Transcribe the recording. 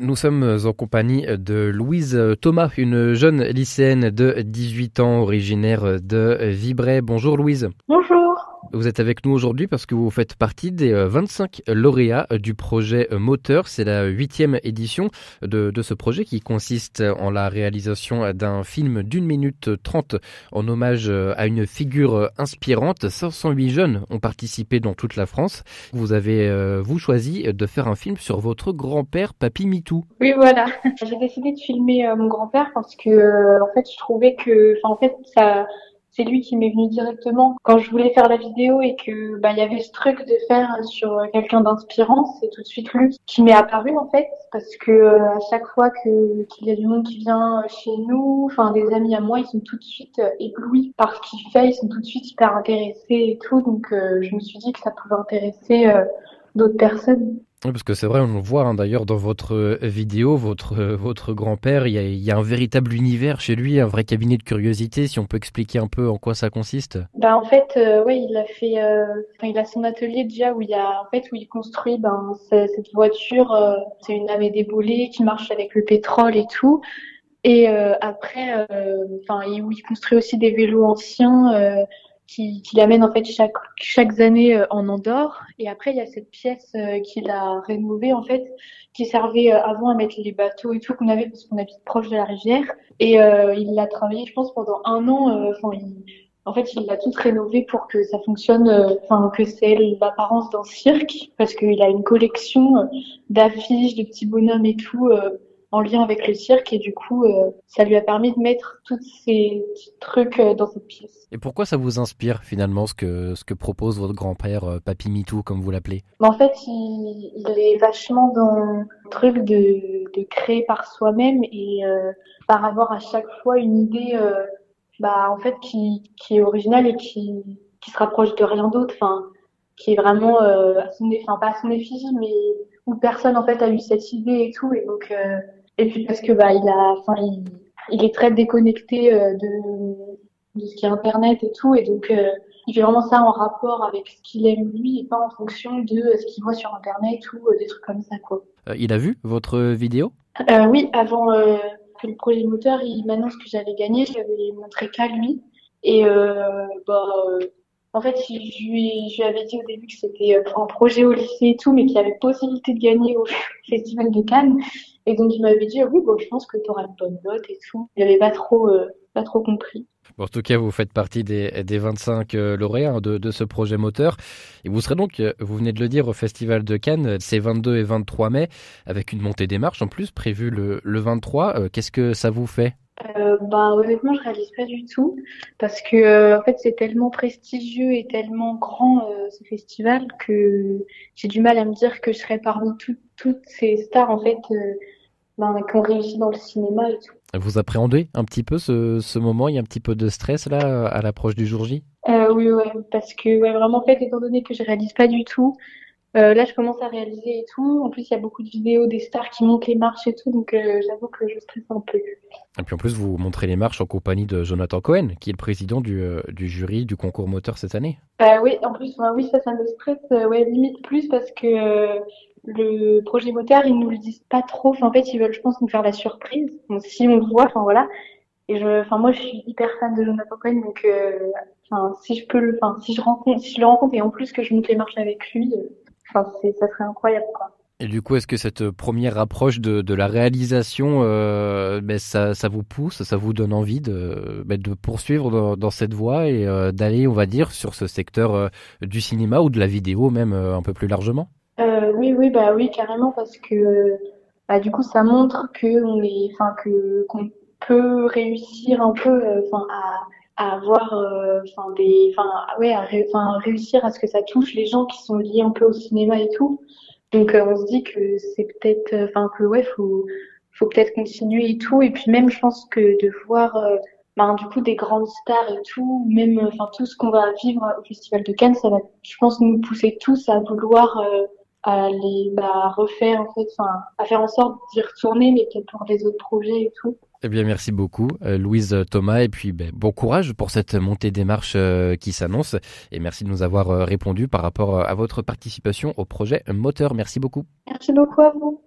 Nous sommes en compagnie de Louise Thomas, une jeune lycéenne de 18 ans originaire de Vibray. Bonjour Louise. Bonjour. Vous êtes avec nous aujourd'hui parce que vous faites partie des 25 lauréats du projet Moteur. C'est la 8e édition de ce projet qui consiste en la réalisation d'un film d'1 minute 30 en hommage à une figure inspirante. 508 jeunes ont participé dans toute la France. Vous avez, vous, choisi de faire un film sur votre grand-père, Papy Mitou. Oui, voilà. J'ai décidé de filmer mon grand-père parce que, en fait, je trouvais que, enfin, en fait, ça, c'est lui qui m'est venu directement quand je voulais faire la vidéo et que, bah, il y avait ce truc de faire sur quelqu'un d'inspirant. C'est tout de suite lui qui m'est apparu, en fait, parce que à chaque fois qu'il y a du monde qui vient chez nous, enfin, des amis à moi, ils sont tout de suite éblouis par ce qu'il fait, ils sont tout de suite hyper intéressés et tout. Donc, je me suis dit que ça pouvait intéresser d'autres personnes. Oui, parce que c'est vrai, on le voit d'ailleurs dans votre vidéo, votre grand-père, il y a un véritable univers chez lui, un vrai cabinet de curiosité. Si on peut expliquer un peu en quoi ça consiste. Bah en fait, ouais, il a fait, enfin, il a son atelier déjà où il y a, en fait, où il construit, ben, cette voiture, c'est une AMD Bollé qui marche avec le pétrole et tout. Et après, enfin, où il construit aussi des vélos anciens qu'il amène en fait chaque année en Andorre. Et après, il y a cette pièce qu'il a rénovée en fait, qui servait avant à mettre les bateaux et tout qu'on avait parce qu'on habite proche de la rivière. Et il l'a travaillé, je pense, pendant un an. Enfin, en fait, il l'a toute rénové pour que ça fonctionne, enfin, que c'est l'apparence d'un cirque, parce qu'il a une collection d'affiches, de petits bonhommes et tout, en lien avec le cirque. Et du coup, ça lui a permis de mettre tous ces petits trucs dans cette pièce. Et pourquoi ça vous inspire finalement ce que propose votre grand-père, Papy Mitou, comme vous l'appelez? Mais en fait, il est vachement dans le truc de créer par soi-même et par avoir à chaque fois une idée, bah, en fait, qui est originale et qui se rapproche de rien d'autre, enfin, qui est vraiment à son, enfin, pas à son effigie, mais où personne, en fait, a eu cette idée et tout. Et donc, et puis parce que, bah, enfin, il est très déconnecté de ce qui est Internet et tout. Et donc, il fait vraiment ça en rapport avec ce qu'il aime lui et pas en fonction de ce qu'il voit sur Internet ou des trucs comme ça, quoi. Il a vu votre vidéo? Oui, avant que le projet moteur il m'annonce que j'avais gagné, je l'avais montré qu'à lui. Et bah, en fait, je lui avais dit au début que c'était un projet au lycée et tout, mais qu'il y avait possibilité de gagner au Festival de Cannes. Et donc il m'avait dit, ah oui, bon, je pense que tu auras une bonne note et tout. Il n'avait pas trop compris. Bon, en tout cas, vous faites partie des 25 lauréats de ce projet moteur. Et vous serez donc, vous venez de le dire, au Festival de Cannes, c'est 22 et 23 mai, avec une montée des marches en plus, prévue le 23. Qu'est-ce que ça vous fait? Bah honnêtement, je réalise pas du tout parce que en fait, c'est tellement prestigieux et tellement grand ce festival que j'ai du mal à me dire que je serais parmi toutes ces stars en fait ben, qui ont réussi dans le cinéma et tout. Vous appréhendez un petit peu ce moment? Il y a un petit peu de stress là, à l'approche du jour J? Oui, ouais, parce que ouais, vraiment en fait, étant donné que je réalise pas du tout, là je commence à réaliser et tout. En plus, il y a beaucoup de vidéos des stars qui montent les marches et tout, donc j'avoue que je stresse un peu. Et puis en plus, vous montrez les marches en compagnie de Jonathan Cohen, qui est le président du jury du concours moteur cette année. Oui, en plus, enfin, oui, ça me stresse, ouais, limite plus parce que le projet moteur, ils nous le disent pas trop. Enfin, en fait, ils veulent, je pense, nous faire la surprise. Donc, si on le voit, enfin voilà. Et enfin, moi, je suis hyper fan de Jonathan Cohen, donc, enfin, si je peux enfin, si je le rencontre et en plus que je monte les marches avec lui, enfin, ça serait incroyable, quoi. Et du coup, est-ce que cette première approche de la réalisation, ben, ça vous pousse, ça vous donne envie de poursuivre dans cette voie et d'aller, on va dire, sur ce secteur du cinéma ou de la vidéo même un peu plus largement? Oui, oui, bah oui, carrément, parce que bah, du coup, ça montre que enfin, qu'on peut réussir un peu, enfin, à avoir, enfin, enfin, ouais, enfin, réussir à ce que ça touche les gens qui sont liés un peu au cinéma et tout. Donc, on se dit que c'est peut-être, enfin, que ouais, faut peut-être continuer et tout. Et puis même, je pense que de voir, ben, du coup, des grandes stars et tout, même, enfin, tout ce qu'on va vivre au Festival de Cannes, ça va, je pense, nous pousser tous à vouloir à les bah, refaire en fait, enfin, à faire en sorte d'y retourner, mais peut-être pour des autres projets et tout. Eh bien, merci beaucoup, Louise Thomas, et puis ben, bon courage pour cette montée des marches qui s'annonce, et merci de nous avoir répondu par rapport à votre participation au projet Moteur. Merci beaucoup. Merci beaucoup à vous.